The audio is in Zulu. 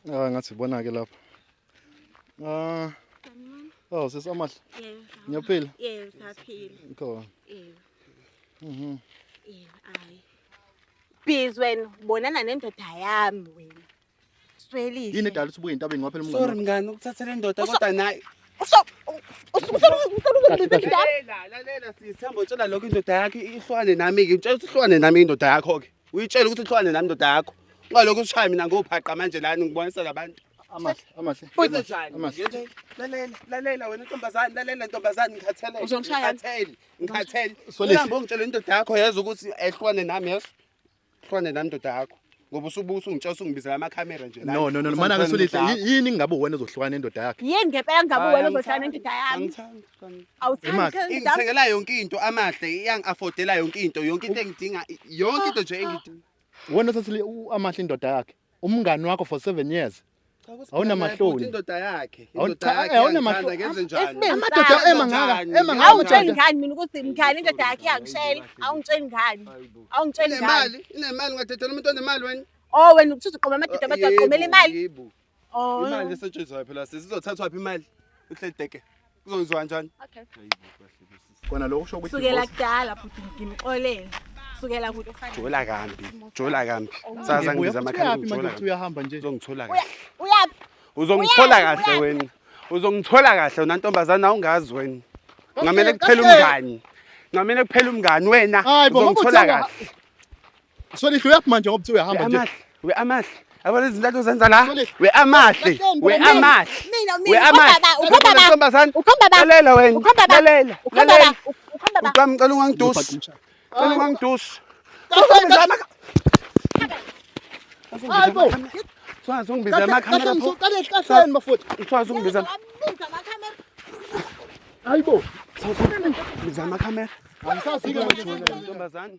Ngathi ibona-ke lapha. Oh, sesamahle. Yebo. Ngiyaphila. Yebo, saphila. Khona. Yebo. Yebo, hayi. Busy wena, bonana nendoda yami wena. Swelile. Yini edala usubuye intabeni ngaphela umngani. Sorry mngani ukuthathela indoda kodwa nayi. Lalela sithemba utshela lokho indoda yakhe ihlwane nami ke. Ngitshela ukuthi ihlwane nami indoda yakho ke. Uyitshela ukuthi ihlwane nami indoda yakho. Ungalokho ushaya mina ngophaqa manje lana ngibonisa labantu. Amahle. Futhi lalela wena ntombazane, lalela ntombazane ngikhathele. Ngikhathele. Uhambe ungitshela indoda yakho yazi ukuthi ehlwane nami yazi. Ehlwane nami indoda yakho. Ngoba usubusa ungitshela usungibizela amakhamera nje la. No, mana ke Solihle yini ngabe wena ozohlukana nendoda yakhe? Yini ngempela ngabe wena ozohlala nendoda yami? Awuthandi ingithengela yonke into amahle iyangi-affordela yonke into engidinga yonke into nje engidinga. Wena sathi amahle indoda yakhe. Umngani wakho for 7 years. Awunamahloni. Indoda yakhe. Awunamahloni ngenze njani? Amadoda emangaka. Awungitsheli ngani mina ukuthi ngani indoda yakhe yangishela? Awungitsheli ngani? Awungitsheli ngani? Inemali ungathathela umuntu onemali wena. Oh wena ukuthi uqoma amadoda aqomela imali? Yebo. Oh. Imali esetshenziswayo phela sizothathwa phi imali? Uhledeke. Kuzonziwa kanjani? Okay. Kona lokho usho ukuthi Sukela kudala futhi ngimxolele. Sukela kude ufana. Jola kambi. Saza ngibiza amakhambi jola. Uyahamba nje. Uzongithola kahle. Uyaphi? Uzongithola kahle wena. Uzongithola kahle wena ntomazana awungazi wena. Ngamele kuphela umngani. Ngamele kuphela umngani wena. Uzongithola kahle. Solihle uyaphi manje ngoba uthi uyahamba nje. We amahle. Yabona izinto ozenza la? We amahle. Lalela wena. Lalela. Uqamcela ungangidusi. Cela ungangidusi. Hayibo. Sungizibizela amakhamera pho. Kahleni bafowethu. Sungizibizela. Hayibo. Biza amakhamera. Angisazi ke manje Ntombazane.